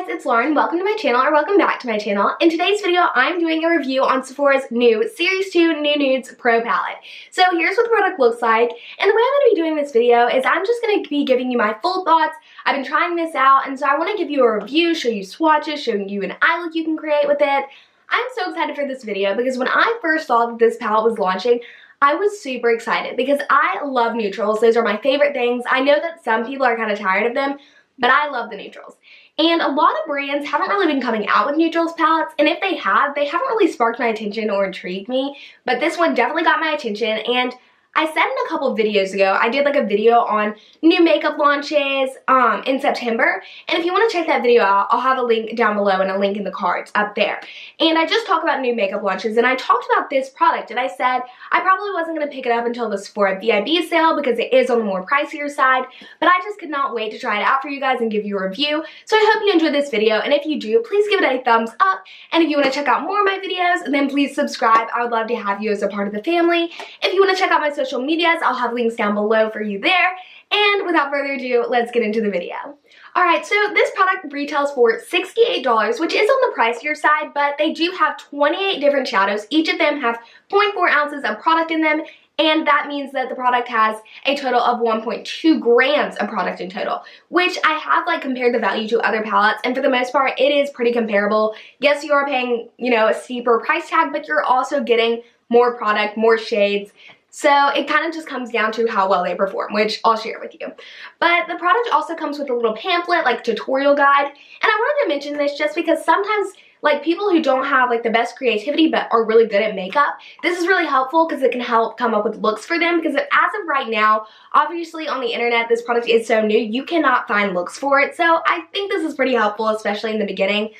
guys, it's Lauren. Welcome to my channel, or welcome back to my channel. In today's video, I'm doing a review on Sephora's new Series 2 New Nudes Pro Palette. So here's what the product looks like, and the way I'm going to be doing this video is I'm just going to be giving you my full thoughts. I've been trying this out, and so I want to give you a review, show you swatches, show you an eye look you can create with it. I'm so excited for this video because when I first saw that this palette was launching, I was super excited because I love neutrals. Those are my favorite things. I know that some people are kind of tired of them, but I love the neutrals. And a lot of brands haven't really been coming out with neutrals palettes, and if they haven't really sparked my attention or intrigued me, but this one definitely got my attention. And I said in a couple of videos ago, I did like a video on new makeup launches in September, and if you want to check that video out, I'll have a link down below and a link in the cards up there. And I just talked about new makeup launches, and I talked about this product, and I said I probably wasn't going to pick it up until the Sephora VIB sale because it is on the more pricier side, but I just could not wait to try it out for you guys and give you a review. So I hope you enjoyed this video, and if you do, please give it a thumbs up, and if you want to check out more of my videos, then please subscribe. I would love to have you as a part of the family. If you want to check out my social medias, I'll have links down below for you there. And without further ado, let's get into the video. Alright, so this product retails for $68, which is on the pricier side, but they do have 28 different shadows. Each of them have 0.4 ounces of product in them, and that means that the product has a total of 1.2 grams of product in total, which I have like compared the value to other palettes, and for the most part, it is pretty comparable. Yes, you are paying, a steeper price tag, but you're also getting more product, more shades. So it kind of just comes down to how well they perform, which I'll share with you. But the product also comes with a little pamphlet, like tutorial guide. And I wanted to mention this just because sometimes, like, people who don't have like the best creativity but are really good at makeup, this is really helpful because it can help come up with looks for them. Because as of right now, obviously on the internet, this product is so new, you cannot find looks for it. So I think this is pretty helpful, especially in the beginning.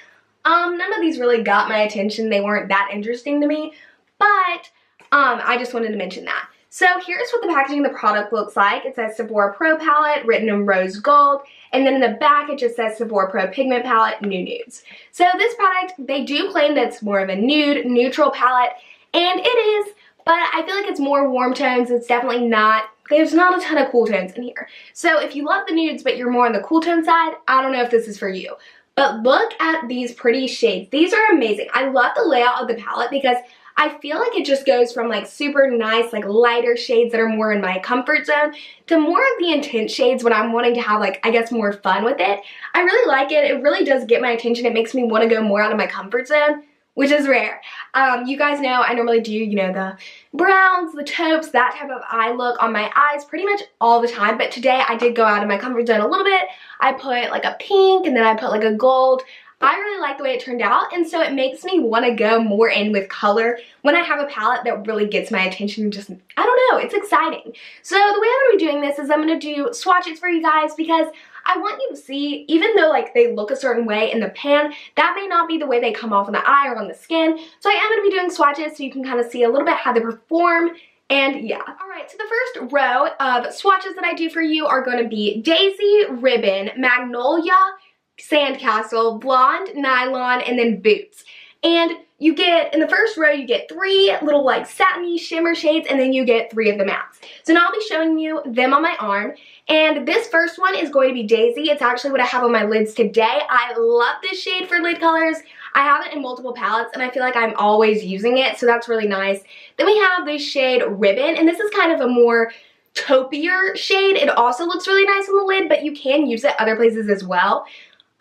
None of these really got my attention. They weren't that interesting to me, but I just wanted to mention that. So here's what the packaging of the product looks like. It says Sephora Pro Palette, written in rose gold, and then in the back it just says Sephora Pro Pigment Palette, New Nudes. So this product, they do claim that it's more of a nude, neutral palette, and it is, but I feel like it's more warm tones. It's definitely not, there's not a ton of cool tones in here. So if you love the nudes but you're more on the cool tone side, I don't know if this is for you. But look at these pretty shades. These are amazing. I love the layout of the palette because I feel like it just goes from like super nice, like lighter shades that are more in my comfort zone to more of the intense shades when I'm wanting to have like, I guess, more fun with it. I really like it. It really does get my attention. It makes me want to go more out of my comfort zone, which is rare. You guys know I normally do, the browns, the taupes, that type of eye look on my eyes pretty much all the time. But today I did go out of my comfort zone a little bit. I put like a pink and then I put like a gold. I really like the way it turned out, and so it makes me want to go more in with color when I have a palette that really gets my attention. And just, I don't know, it's exciting. So the way I'm going to be doing this is I'm going to do swatches for you guys because I want you to see, even though like they look a certain way in the pan, that may not be the way they come off on the eye or on the skin. So I am going to be doing swatches so you can kind of see a little bit how they perform. And yeah. Alright, so the first row of swatches that I do for you are going to be Daisy, Ribbon, Magnolia, Sandcastle, Blonde, Nylon, and then Boots. And you get, in the first row, you get 3 little like satiny shimmer shades, and then you get 3 of the mattes. So now I'll be showing you them on my arm. And this first one is going to be Daisy. It's actually what I have on my lids today. I love this shade for lid colors. I have it in multiple palettes, and I feel like I'm always using it, so that's really nice. Then we have this shade Ribbon, and this is kind of a more taupier shade. It also looks really nice on the lid, but you can use it other places as well.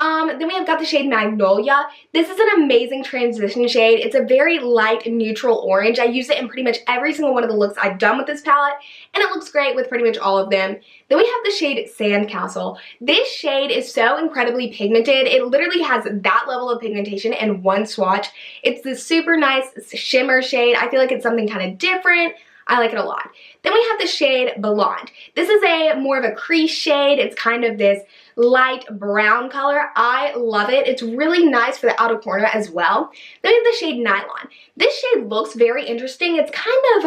Then we have got the shade Magnolia. This is an amazing transition shade. It's a very light neutral orange. I use it in pretty much every single one of the looks I've done with this palette, and it looks great with pretty much all of them. Then we have the shade Sandcastle. This shade is so incredibly pigmented. It literally has that level of pigmentation in one swatch. It's this super nice shimmer shade. I feel like it's something kind of different. I like it a lot. Then we have the shade Blonde. This is more of a crease shade. It's kind of this light brown color. I love it. It's really nice for the outer corner as well. Then we have the shade Nylon. This shade looks very interesting. It's kind of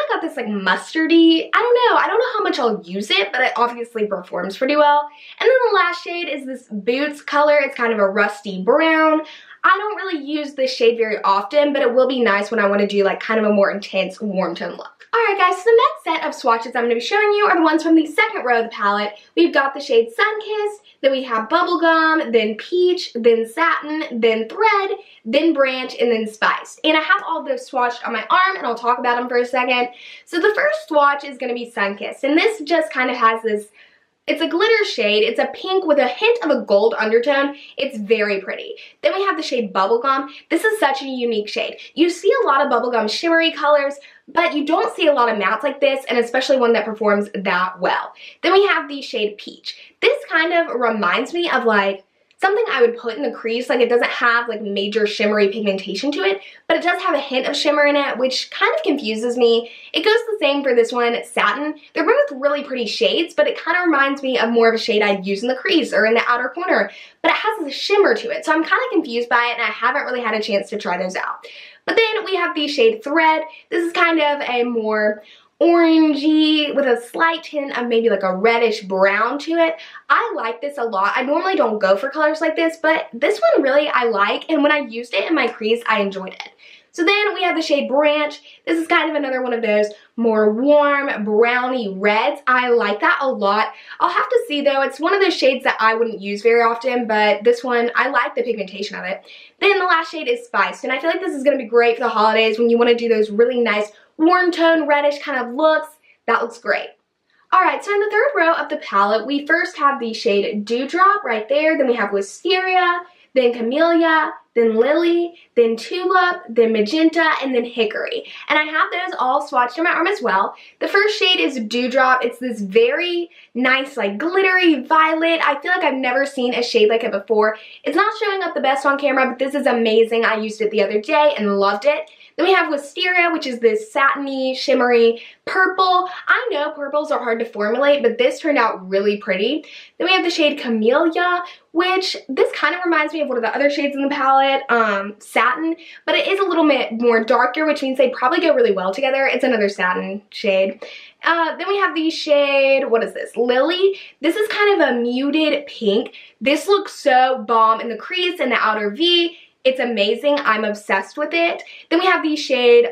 got this like mustardy, I don't know how much I'll use it, but it obviously performs pretty well. And then the last shade is this Boots color. It's kind of a rusty brown. I don't really use this shade very often, but it will be nice when I want to do like kind of a more intense warm tone look. Alright guys, so the next set of swatches I'm going to be showing you are the ones from the second row of the palette. We've got the shade Sunkist, then we have Bubblegum, then Peach, then Satin, then Thread, then Branch, and then Spiced. And I have all those swatched on my arm, and I'll talk about them for a second. So the first swatch is going to be Sunkist, and this just kind of has this, it's a glitter shade. It's a pink with a hint of a gold undertone. It's very pretty. Then we have the shade Bubblegum. This is such a unique shade. You see a lot of bubblegum shimmery colors, but you don't see a lot of mattes like this, and especially one that performs that well. Then we have the shade Peach. This kind of reminds me of like something I would put in the crease. Like, it doesn't have like major shimmery pigmentation to it, but it does have a hint of shimmer in it, which kind of confuses me. It goes the same for this one, Satin. They're both really pretty shades, but it kind of reminds me of more of a shade I'd use in the crease or in the outer corner, but it has a shimmer to it. So I'm kind of confused by it, and I haven't really had a chance to try those out. But then we have the shade Thread. This is kind of a more orangey with a slight hint of maybe like a reddish brown to it. I like this a lot. I normally don't go for colors like this, but this one really I like, and when I used it in my crease, I enjoyed it. So then we have the shade Branch. This is kind of another one of those more warm browny reds. I like that a lot. I'll have to see though. It's one of those shades that I wouldn't use very often, but this one, I like the pigmentation of it. Then the last shade is Spiced, and I feel like this is going to be great for the holidays when you want to do those really nice warm tone reddish kind of looks. That looks great. Alright, so in the third row of the palette, we first have the shade Dewdrop right there. Then we have Listeria, then Camellia, then Lily, then Tulip, then Magenta, and then Hickory. And I have those all swatched on my arm as well. The first shade is Dewdrop. It's this very nice, like glittery violet. I feel like I've never seen a shade like it before. It's not showing up the best on camera, but this is amazing. I used it the other day and loved it. Then we have Listeria, which is this satiny, shimmery purple. I know purples are hard to formulate, but this turned out really pretty. Then we have the shade Camellia, which this kind of reminds me of one of the other shades in the palette, Satin, but it is a little bit more darker, which means they probably go really well together. It's another satin shade. Then we have the shade, what is this, Lily. This is kind of a muted pink. This looks so bomb in the crease and the outer V. It's amazing. I'm obsessed with it. Then we have the shade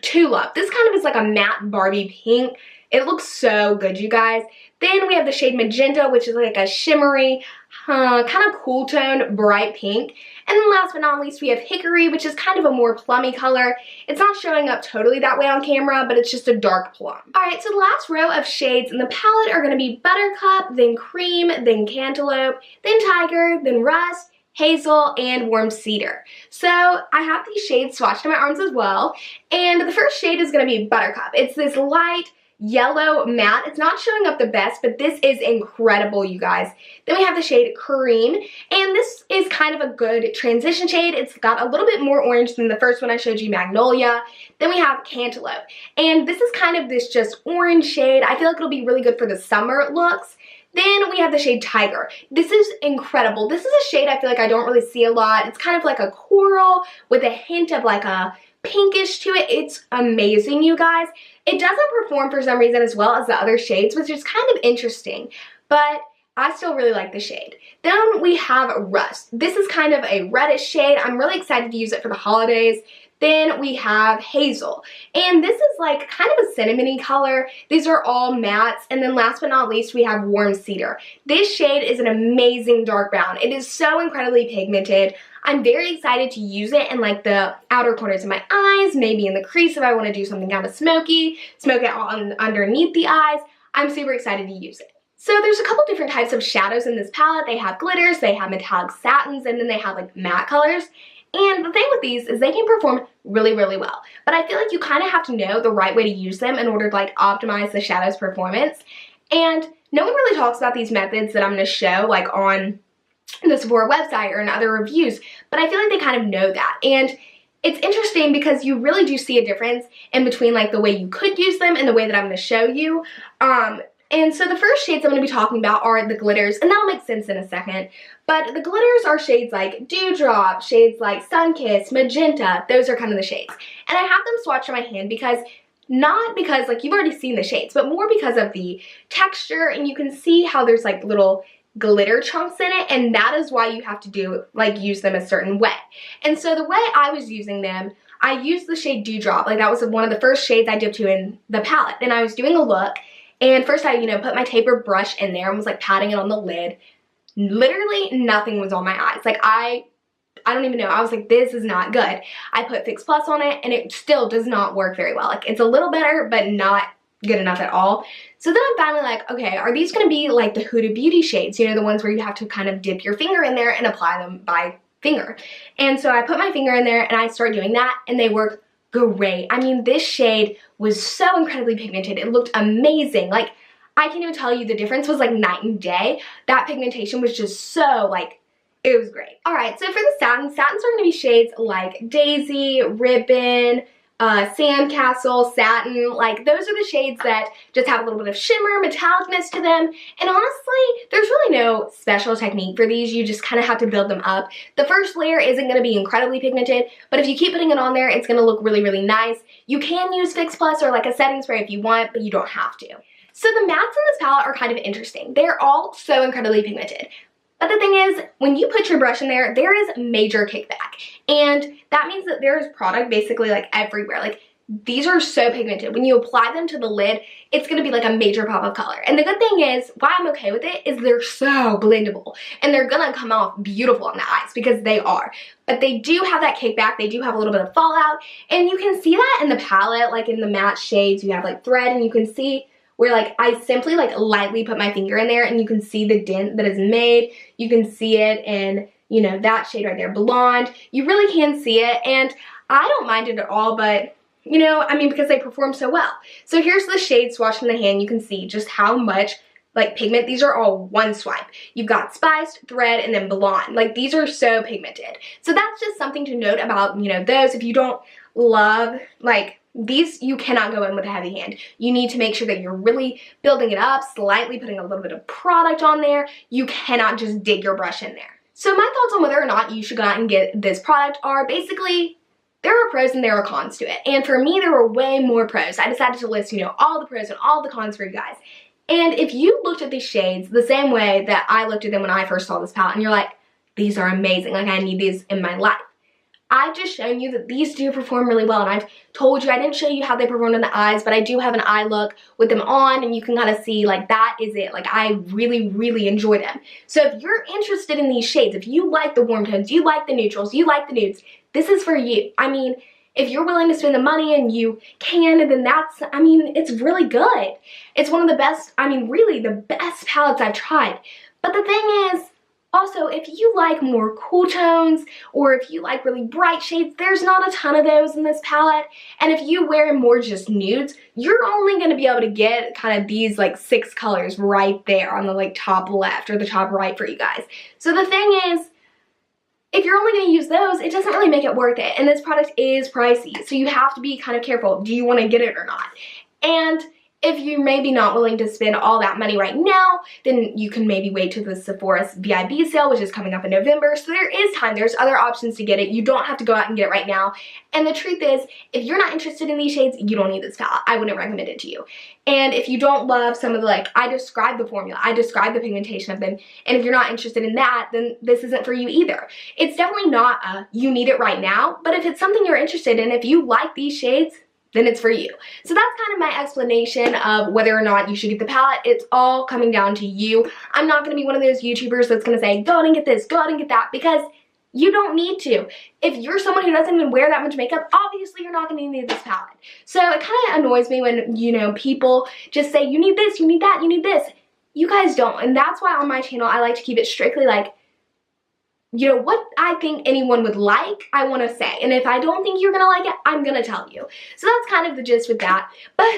Tulip. This kind of is like a matte Barbie pink. It looks so good, you guys. Then we have the shade Magenta, which is like a shimmery, kind of cool tone, bright pink. And then last but not least, we have Hickory, which is kind of a more plummy color. It's not showing up totally that way on camera, but it's just a dark plum. Alright, so the last row of shades in the palette are going to be Buttercup, then Cream, then Cantaloupe, then Tiger, then Rust, Hazel, and Warm Cedar. So I have these shades swatched on my arms as well. And the first shade is going to be Buttercup. It's this light yellow matte. It's not showing up the best, but this is incredible, you guys. Then we have the shade Cream, and this is kind of a good transition shade. It's got a little bit more orange than the first one I showed you, Magnolia. Then we have Cantaloupe, and this is kind of this just orange shade. I feel like it'll be really good for the summer looks. Then we have the shade Tiger. This is incredible. This is a shade I feel like I don't really see a lot. It's kind of like a coral with a hint of like a pinkish to it. It's amazing, you guys. It doesn't perform for some reason as well as the other shades, which is kind of interesting, but I still really like the shade. Then we have Rust. This is kind of a reddish shade. I'm really excited to use it for the holidays. Then we have Hazel, and this is like kind of a cinnamony color. These are all mattes. And then last but not least, we have Warm Cedar. This shade is an amazing dark brown. It is so incredibly pigmented. I'm very excited to use it in like the outer corners of my eyes, maybe in the crease if I want to do something kind of smoky, smoke it on underneath the eyes. I'm super excited to use it. So there's a couple different types of shadows in this palette. They have glitters, they have metallic satins, and then they have like matte colors. And the thing with these is they can perform really, really well. But I feel like you kind of have to know the right way to use them in order to like optimize the shadow's performance. And no one really talks about these methods that I'm going to show like on the Sephora website or in other reviews. But I feel like they kind of know that. And it's interesting because you really do see a difference in between like the way you could use them and the way that I'm going to show you. And so the first shades I'm going to be talking about are the glitters, and that'll make sense in a second. But the glitters are shades like Dewdrop, shades like Sunkist, Magenta. Those are kind of the shades. And I have them swatched on my hand because, not because like you've already seen the shades, but more because of the texture, and you can see how there's like little glitter chunks in it, and that is why you have to do, like, use them a certain way. And so the way I was using them, I used the shade Dewdrop. Like, that was one of the first shades I dipped to in the palette. And I was doing a look, and first I, put my taper brush in there and was, like, patting it on the lid. Literally nothing was on my eyes. Like, I don't even know. I was like, this is not good. I put Fix Plus on it, and it still does not work very well. Like, it's a little better, but not good enough at all. So then I'm finally like, okay, are these going to be like the Huda Beauty shades? The ones where you have to kind of dip your finger in there and apply them by finger. And so I put my finger in there, and I started doing that, and they work great. I mean, this shade was so incredibly pigmented. It looked amazing. Like, I can't even tell you, the difference was like night and day. That pigmentation was just so, like, it was great. Alright, so for the satins are going to be shades like Daisy, Ribbon, Sandcastle, Satin. Like, those are the shades that just have a little bit of shimmer, metallicness to them. And honestly, there's really no special technique for these. You just kind of have to build them up. The first layer isn't going to be incredibly pigmented, but if you keep putting it on there, it's going to look really, really nice. You can use Fix Plus or like a setting spray if you want, but you don't have to. So the mattes in this palette are kind of interesting. They're all so incredibly pigmented. But the thing is, when you put your brush in there, there is major kickback. And that means that there is product basically like everywhere. Like, these are so pigmented. When you apply them to the lid, it's going to be like a major pop of color. And the good thing is, why I'm okay with it, is they're so blendable. And they're going to come off beautiful on the eyes, because they are. But they do have that kickback. They do have a little bit of fallout. And you can see that in the palette, like in the matte shades, you have like thread, and you can see where like I simply like lightly put my finger in there, and you can see the dent that is made. You can see it in, that shade right there, Blonde. You really can see it, and I don't mind it at all, but I mean, because they perform so well. So here's the shade swatch in the hand. You can see just how much like pigment. These are all one swipe. You've got Spiced, Thread, and then Blonde. Like, these are so pigmented. So that's just something to note about, those. If you don't love, like, these, you cannot go in with a heavy hand. You need to make sure that you're really building it up, slightly putting a little bit of product on there. You cannot just dig your brush in there. So my thoughts on whether or not you should go out and get this product are basically, there are pros and there are cons to it. And for me, there were way more pros. I decided to list, all the pros and all the cons for you guys. And if you looked at these shades the same way that I looked at them when I first saw this palette, and you're like, these are amazing, like, I need these in my life, I've just shown you that these do perform really well. And I've told you, I didn't show you how they performed in the eyes, but I do have an eye look with them on, and you can kind of see, like, that is it. Like, I really, really enjoy them. So if you're interested in these shades, if you like the warm tones, you like the neutrals, you like the nudes, this is for you. I mean, if you're willing to spend the money and you can, then that's, I mean, it's really good. It's one of the best, I mean, really the best palettes I've tried. But the thing is, also, if you like more cool tones, or if you like really bright shades, there's not a ton of those in this palette. And if you wear more just nudes, you're only going to be able to get kind of these like 6 colors right there on the like top left or the top right for you guys. So the thing is, if you're only going to use those, it doesn't really make it worth it. And this product is pricey, so you have to be kind of careful. Do you want to get it or not? And if you're maybe not willing to spend all that money right now, then you can maybe wait till the Sephora's VIB sale, which is coming up in November. So there is time. There's other options to get it. You don't have to go out and get it right now. And the truth is, if you're not interested in these shades, you don't need this palette. I wouldn't recommend it to you. And if you don't love some of the, like, I described the formula, I described the pigmentation of them, and if you're not interested in that, then this isn't for you either. It's definitely not you need it right now, but if it's something you're interested in, if you like these shades, then it's for you. So that's kind of my explanation of whether or not you should get the palette. It's all coming down to you. I'm not going to be one of those YouTubers that's going to say, go out and get this, go out and get that, because you don't need to. If you're someone who doesn't even wear that much makeup, obviously you're not going to need this palette. So it kind of annoys me when, people just say, you need this, you need that, you need this. You guys don't. And that's why on my channel, I like to keep it strictly like, what I think anyone would like, I want to say. And if I don't think you're going to like it, I'm going to tell you. So that's kind of the gist with that. But,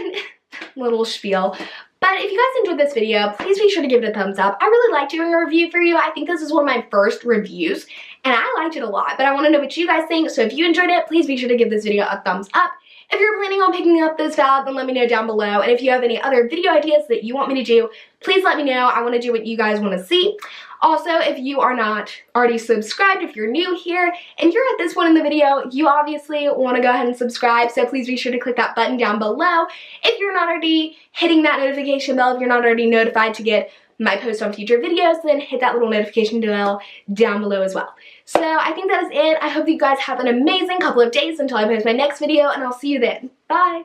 little spiel. But if you guys enjoyed this video, please be sure to give it a thumbs up. I really liked doing a review for you. I think this is one of my first reviews, and I liked it a lot. But I want to know what you guys think. So if you enjoyed it, please be sure to give this video a thumbs up. If you're planning on picking up this palette, then let me know down below. And if you have any other video ideas that you want me to do, please let me know. I want to do what you guys want to see. Also, if you are not already subscribed, if you're new here and you're at this point in the video, you obviously want to go ahead and subscribe. So please be sure to click that button down below. If you're not already hitting that notification bell, if you're not already notified to get my post on future videos, then hit that little notification bell down below as well. So I think that is it. I hope you guys have an amazing couple of days until I post my next video, and I'll see you then. Bye!